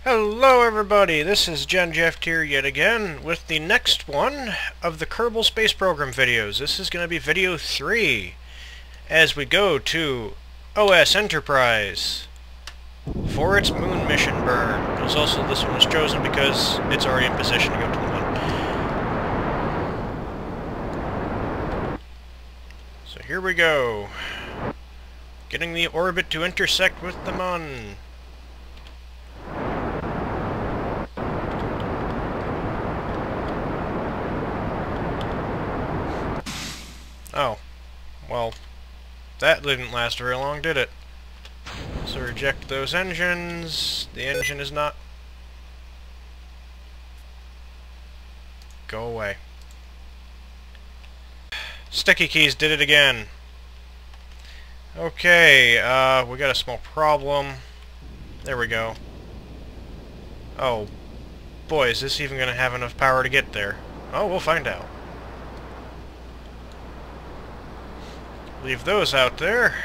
Hello everybody, this is Gen Jeff here yet again with the next one of the Kerbal Space Program videos. This is going to be video 3 as we go to OS Enterprise for its moon mission burn. Because also this one was chosen because it's already in position to go to the moon. So here we go. Getting the orbit to intersect with the moon. Oh, well, that didn't last very long, did it? So reject those engines. The engine is not... Go away. Sticky keys did it again. Okay, we got a small problem. There we go. Oh, boy, is this even going to have enough power to get there? Oh, we'll find out. Leave those out there.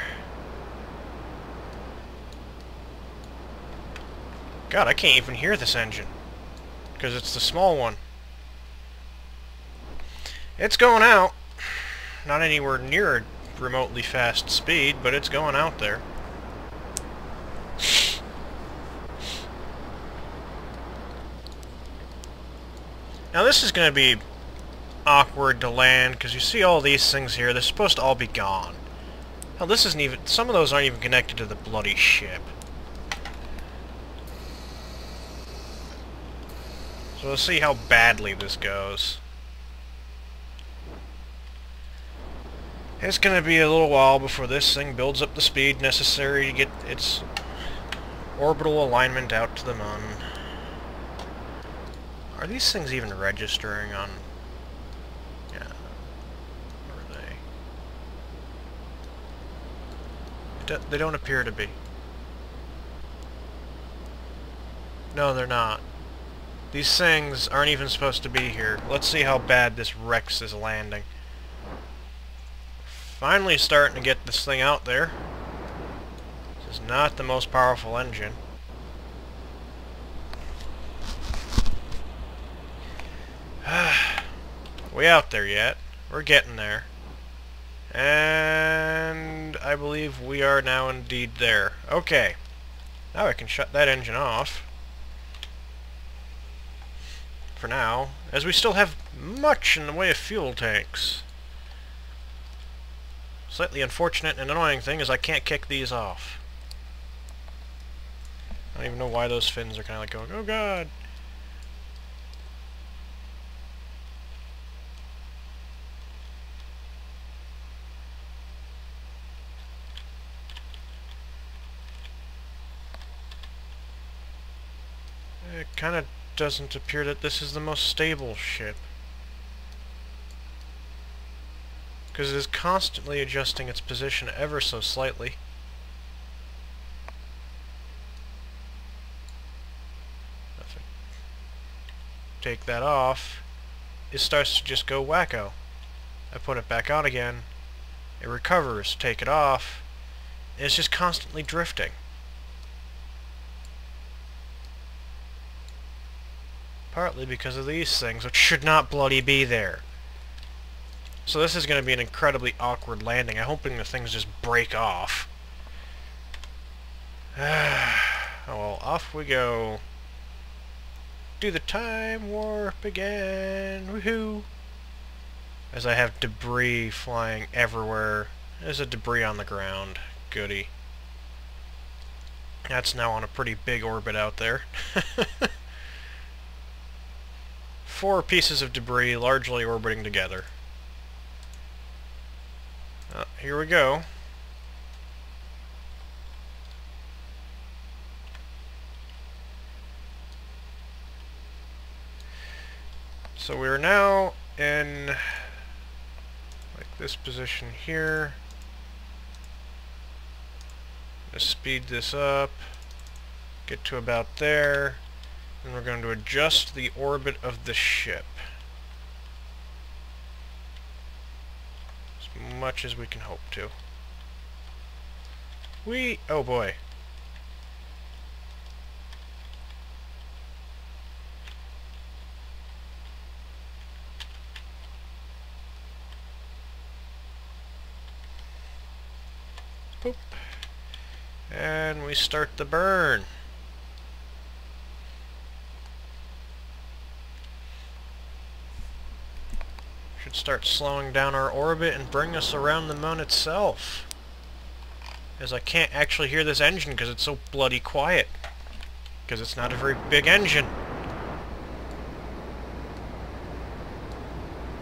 God, I can't even hear this engine. Because it's the small one. It's going out. Not anywhere near a remotely fast speed, but it's going out there. Now this is going to be awkward to land, because you see all these things here, they're supposed to all be gone. Hell, this isn't even... some of those aren't even connected to the bloody ship. So we'll see how badly this goes. It's gonna be a little while before this thing builds up the speed necessary to get its orbital alignment out to the moon. Are these things even registering on... yeah. Or are they? They don't appear to be. No, they're not. These things aren't even supposed to be here. Let's see how bad this Rex is landing. Finally starting to get this thing out there. This is not the most powerful engine. We out there yet. We're getting there. And I believe we are now indeed there. Okay. Now I can shut that engine off. For now, as we still have much in the way of fuel tanks. Slightly unfortunate and annoying thing is I can't kick these off. I don't even know why those fins are kind of like going, oh god! It kind of doesn't appear that this is the most stable ship. Because it is constantly adjusting its position ever so slightly. If I take that off, it starts to just go wacko. I put it back on again, it recovers, take it off, and it's just constantly drifting. Partly because of these things, which should not bloody be there. So this is going to be an incredibly awkward landing. I'm hoping the things just break off. Oh well, off we go. Do the time warp again. Woohoo! As I have debris flying everywhere. There's a debris on the ground. Goody. That's now on a pretty big orbit out there. 4 pieces of debris largely orbiting together. Here we go. So we are now in like this position here. Let's speed this up, get to about there, and we're going to adjust the orbit of the ship. Much as we can hope to. Oh boy. Boop. And we start the burn. Should start slowing down our orbit and bring us around the moon itself. As I can't actually hear this engine because it's so bloody quiet. Because it's not a very big engine.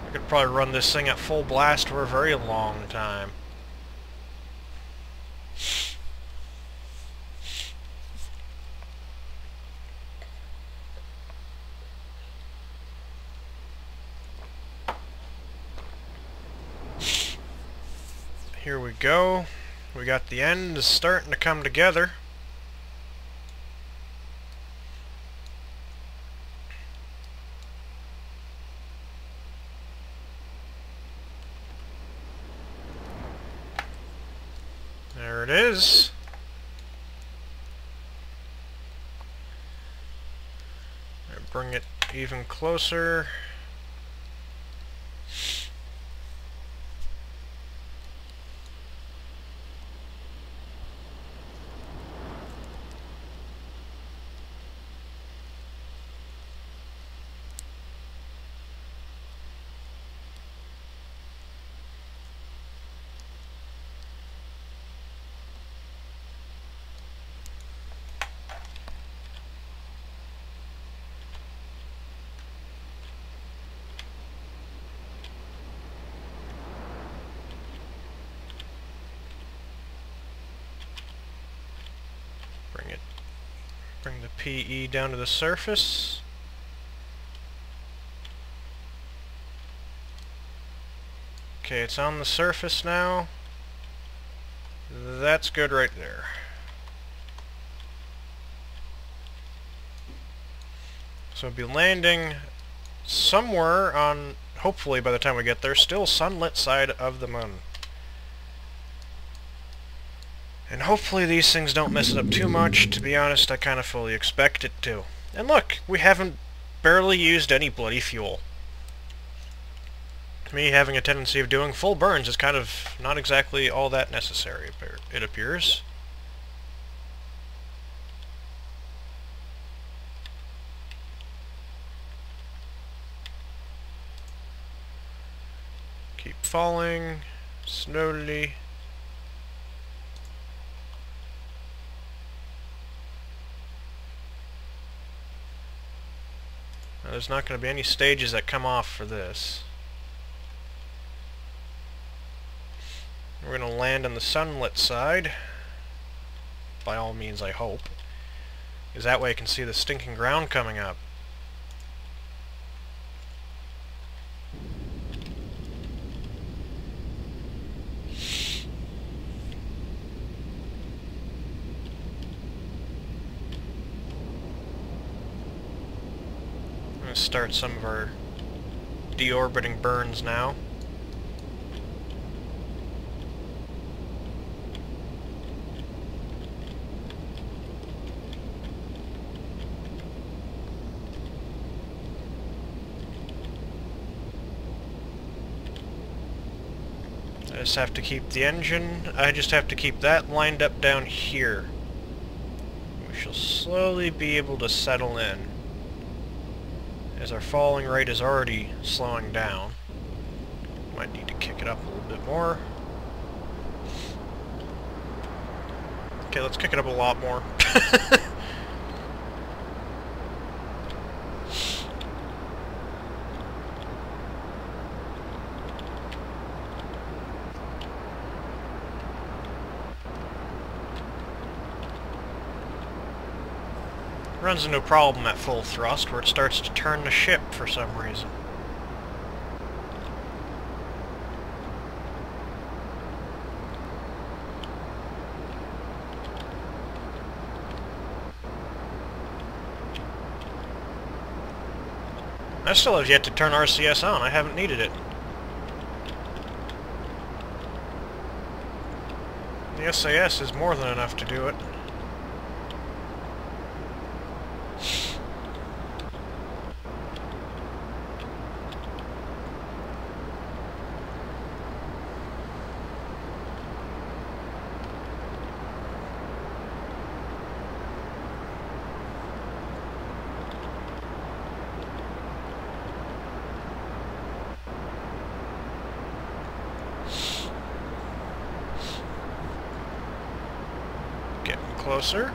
I could probably run this thing at full blast for a very long time. Here we go. We got the end starting to come together. There it is. Bring it even closer. Bring the PE down to the surface. Okay, it's on the surface now. That's good right there. So we'll be landing somewhere on, hopefully by the time we get there, still sunlit side of the moon. And hopefully these things don't mess it up too much. To be honest, I kind of fully expect it to. And look, we haven't barely used any bloody fuel. Me having a tendency of doing full burns is kind of not exactly all that necessary, it appears. Keep falling, slowly. Now, there's not going to be any stages that come off for this. We're going to land on the sunlit side. By all means, I hope. Because that way I can see the stinking ground coming up. I'm going to start some of our deorbiting burns now. I just have to keep the engine, I just have to keep that lined up down here. We shall slowly be able to settle in, as our falling rate is already slowing down. Might need to kick it up a little bit more. Okay, let's kick it up a lot more. Runs into a problem at full thrust where it starts to turn the ship for some reason. I still have yet to turn RCS on. I haven't needed it. The SAS is more than enough to do it. closer.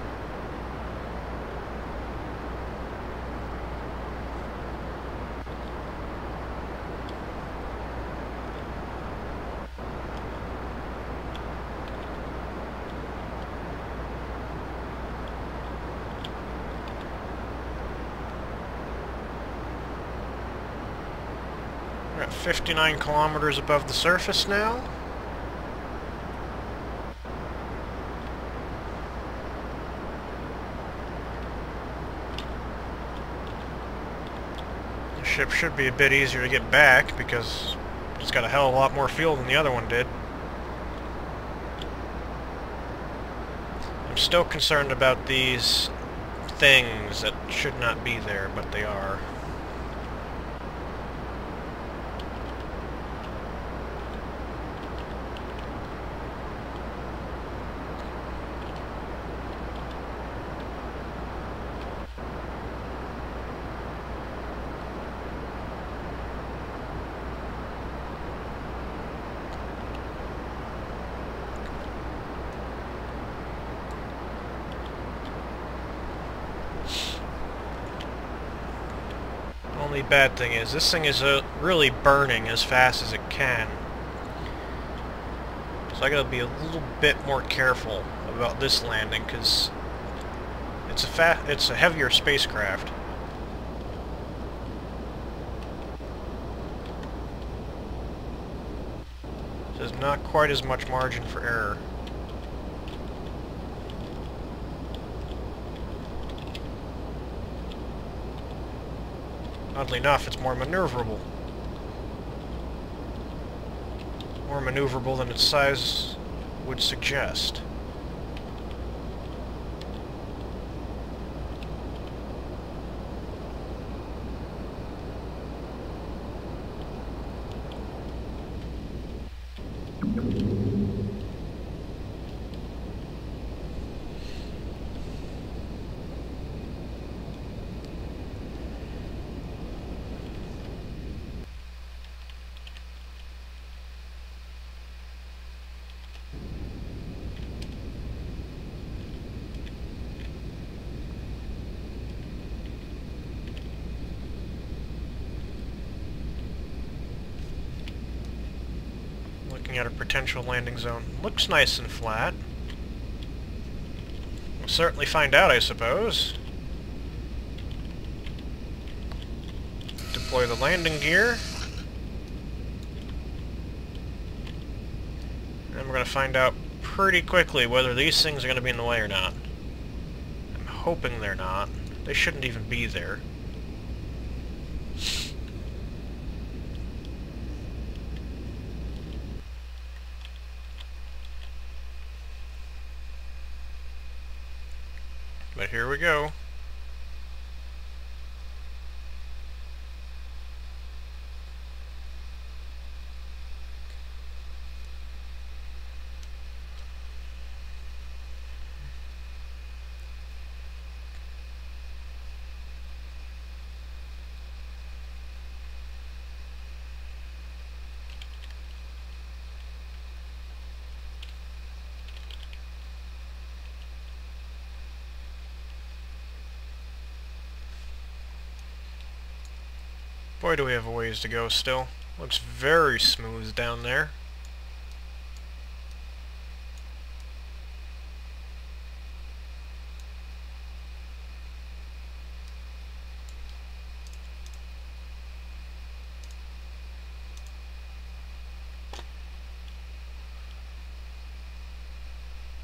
We're at 59 kilometers above the surface now. The ship should be a bit easier to get back because it's got a hell of a lot more fuel than the other one did. I'm still concerned about these things that should not be there, but they are. Only bad thing is, this thing is really burning as fast as it can. So I gotta be a little bit more careful about this landing, because it's a heavier spacecraft. So there's not quite as much margin for error. Oddly enough, it's more maneuverable. More maneuverable than its size would suggest. Looking at a potential landing zone. Looks nice and flat. We'll certainly find out, I suppose. Deploy the landing gear. And we're going to find out pretty quickly whether these things are going to be in the way or not. I'm hoping they're not. They shouldn't even be there. But here we go. Boy, do we have a ways to go still. Looks very smooth down there.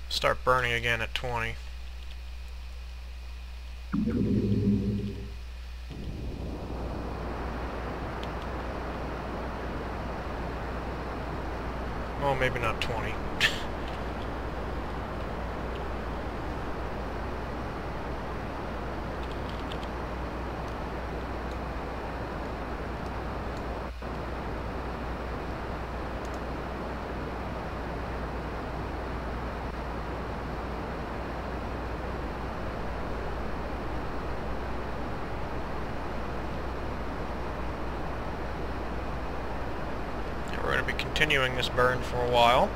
Start burning again at 20. Oh, maybe not 20. We're going to be continuing this burn for a while.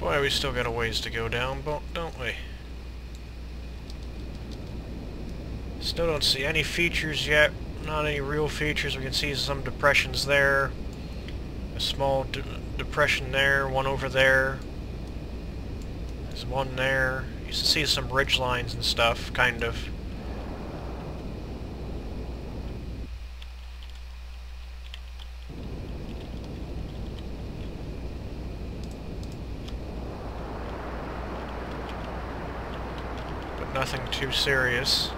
Boy, we still got a ways to go down, don't we? Still don't see any features yet. Not any real features. We can see some depressions there. A small depression there, one over there. There's one there. You can see some ridge lines and stuff, kind of. But nothing too serious.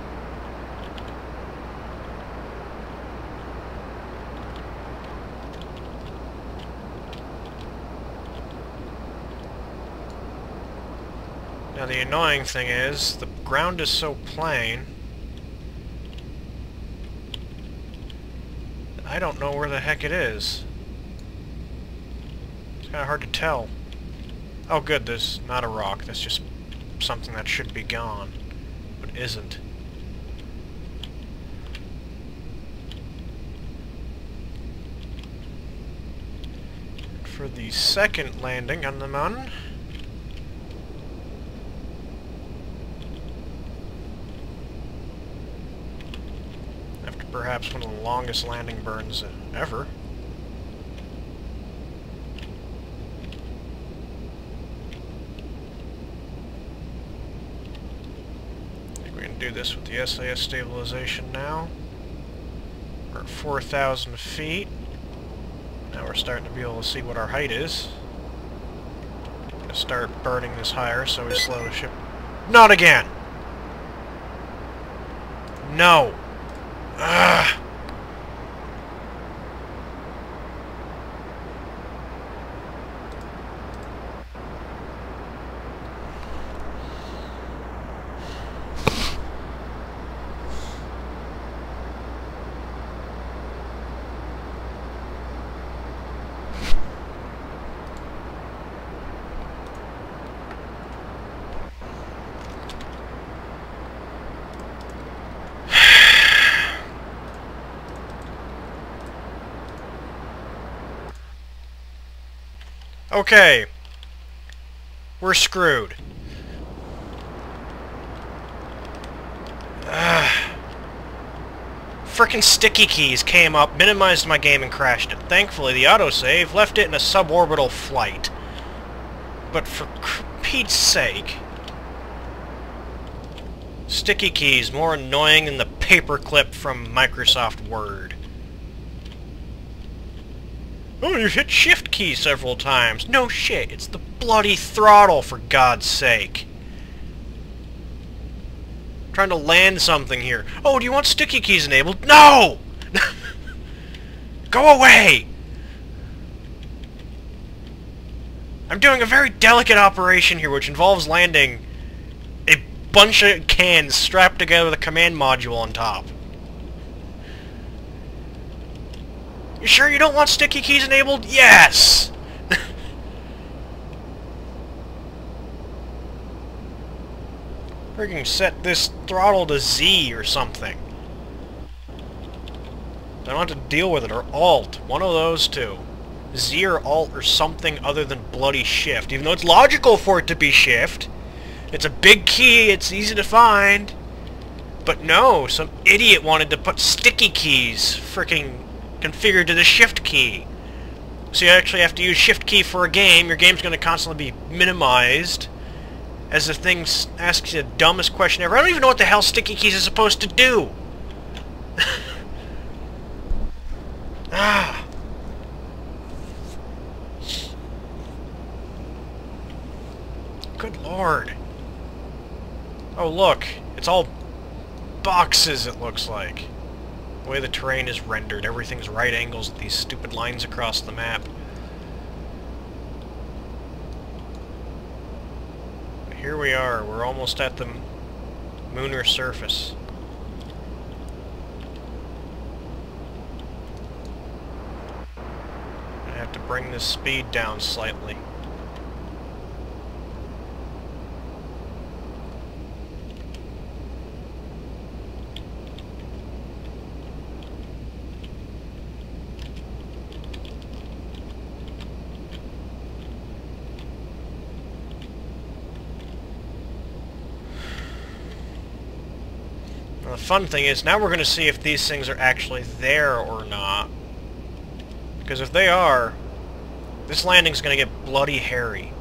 Now the annoying thing is, the ground is so plain, I don't know where the heck it is. It's kind of hard to tell. Oh good, there's not a rock, that's just something that should be gone, but isn't. For the second landing on the mountain, perhaps one of the longest landing burns ever. I think we can do this with the SAS stabilization now. We're at 4,000 feet. Now we're starting to be able to see what our height is. I'm going to start burning this higher so we slow the ship. Not again! No! Ugh. Okay. We're screwed. Frickin' sticky keys came up, minimized my game, and crashed it. Thankfully, the autosave left it in a suborbital flight. But for Pete's sake... Sticky keys more annoying than the paperclip from Microsoft Word. Oh, you hit shift key several times. No shit, it's the bloody throttle, for God's sake. I'm trying to land something here. Oh, do you want sticky keys enabled? No! Go away! I'm doing a very delicate operation here, which involves landing a bunch of cans strapped together with a command module on top. You sure you don't want sticky keys enabled? Yes! Friggin' set this throttle to Z or something. I don't have to deal with it, or Alt. One of those two. Z or Alt or something other than bloody Shift. Even though it's logical for it to be Shift. It's a big key, it's easy to find. But no, some idiot wanted to put sticky keys frickin' configured to the Shift key. So you actually have to use Shift key for a game. Your game's going to constantly be minimized as the thing asks you the dumbest question ever. I don't even know what the hell sticky keys are supposed to do. Ah. Good lord. Oh look, it's all boxes it looks like. The way the terrain is rendered, everything's right angles with these stupid lines across the map. Here we are, we're almost at the lunar surface. I have to bring this speed down slightly. the fun thing is, now we're going to see if these things are actually there or not. Because if they are, this landing's going to get bloody hairy.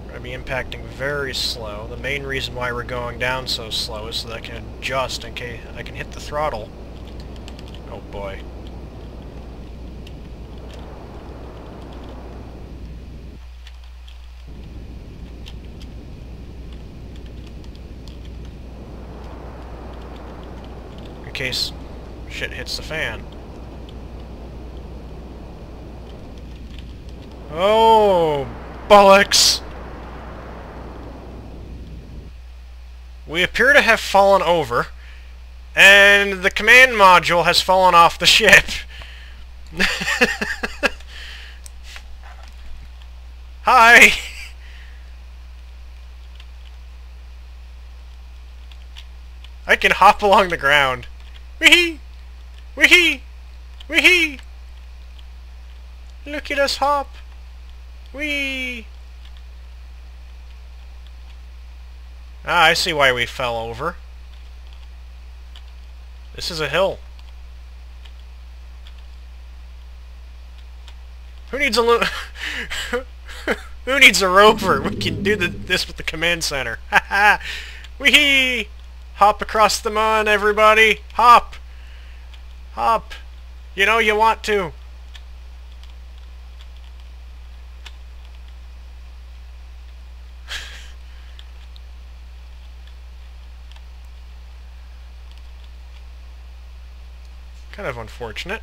We're going to be impacting very slow. The main reason why we're going down so slow is so that I can adjust in case I can hit the throttle. Oh boy. In case shit hits the fan. Oh, bollocks! We appear to have fallen over, and the command module has fallen off the ship. Hi! I can hop along the ground. Wee-hee! Wee-hee! Wee-hee! Look at us hop! Wee! Ah, I see why we fell over. This is a hill. Who needs a Who needs a rover? We can do this with the command center. Ha ha! Wee-hee! Hop across the mud, everybody! Hop! Hop! You know you want to. Kind of unfortunate.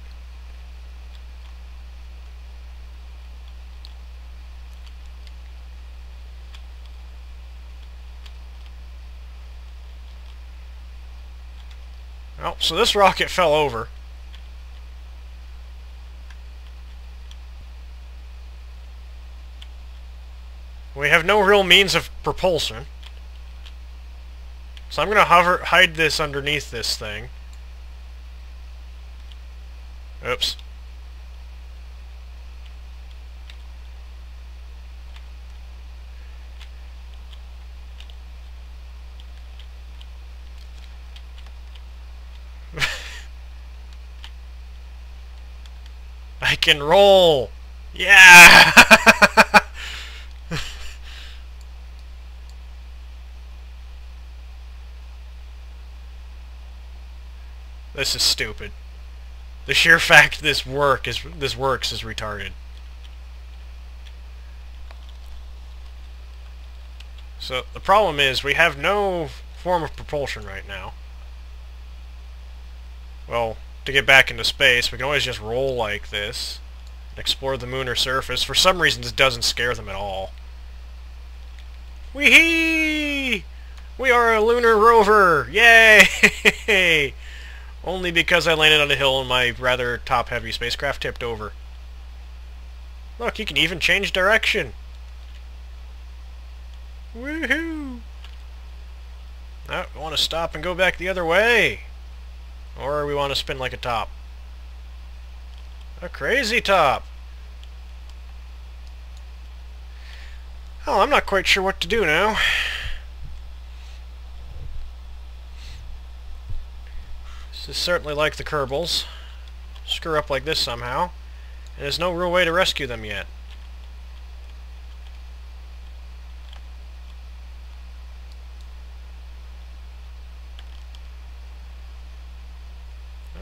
Well, so this rocket fell over. We have no real means of propulsion. So I'm gonna hide this underneath this thing. Oops. I can roll! Yeah! This is stupid. The sheer fact this works is retarded. So the problem is we have no form of propulsion right now. Well, to get back into space, we can always just roll like this and explore the lunar surface. For some reason, this doesn't scare them at all. Wee-hee! We are a lunar rover! Yay! Only because I landed on a hill and my rather top-heavy spacecraft tipped over. Look, you can even change direction! Woohoo! Now, we want to stop and go back the other way! Or we want to spin like a top. A crazy top! Oh, I'm not quite sure what to do now. This is certainly like the Kerbals. Screw up like this somehow. And there's no real way to rescue them yet.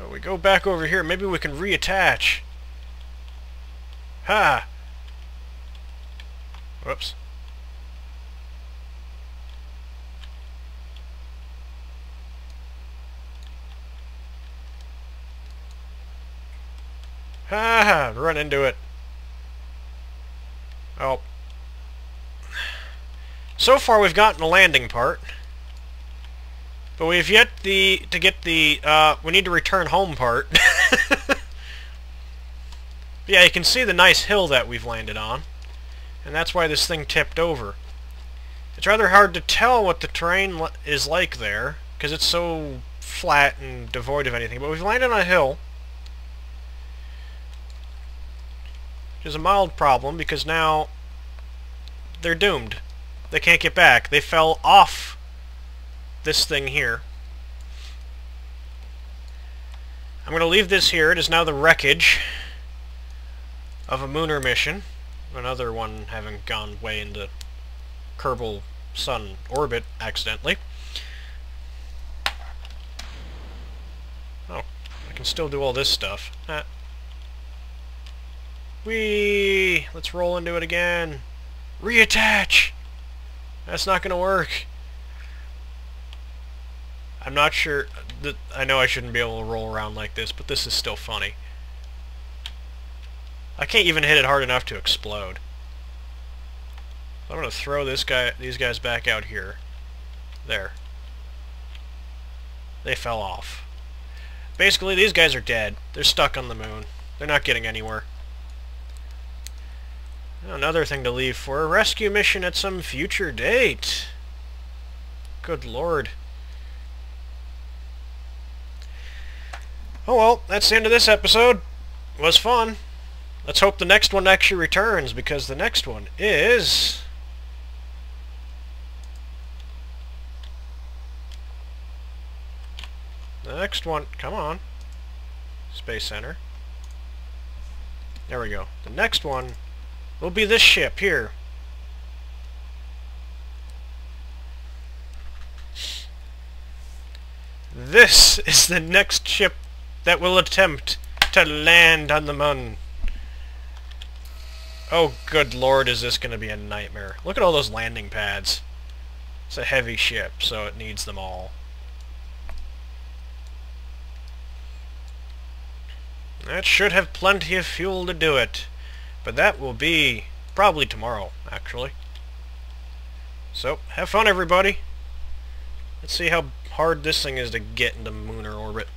Oh, we go back over here. Maybe we can reattach. Ha! Whoops. Ha! Run into it. Oh. So far we've gotten the landing part. But we've yet to get the, we need to return home part. Yeah, you can see the nice hill that we've landed on. And that's why this thing tipped over. It's rather hard to tell what the terrain is like there, because it's so flat and devoid of anything. But we've landed on a hill. which is a mild problem because now they're doomed. They can't get back. They fell off this thing here. I'm going to leave this here. It is now the wreckage of a Mooner mission. Another one having gone way into Kerbal Sun orbit accidentally. Oh, I can still do all this stuff. Whee! Let's roll into it again. Reattach! That's not going to work. I'm not sure... I know I shouldn't be able to roll around like this, but this is still funny. I can't even hit it hard enough to explode. I'm going to throw these guys back out here. There. They fell off. Basically, these guys are dead. They're stuck on the moon. They're not getting anywhere. Another thing to leave for a rescue mission at some future date. Good lord. Oh well, that's the end of this episode. It was fun. Let's hope the next one actually returns, because the next one is... The next one... Come on. Space Center. There we go. The next one will be this ship here. This is the next ship that will attempt to land on the moon. Oh, good lord, is this going to be a nightmare. Look at all those landing pads. It's a heavy ship, so it needs them all. That should have plenty of fuel to do it. But that will be probably tomorrow, actually. So, have fun, everybody. Let's see how hard this thing is to get into Mooner orbit.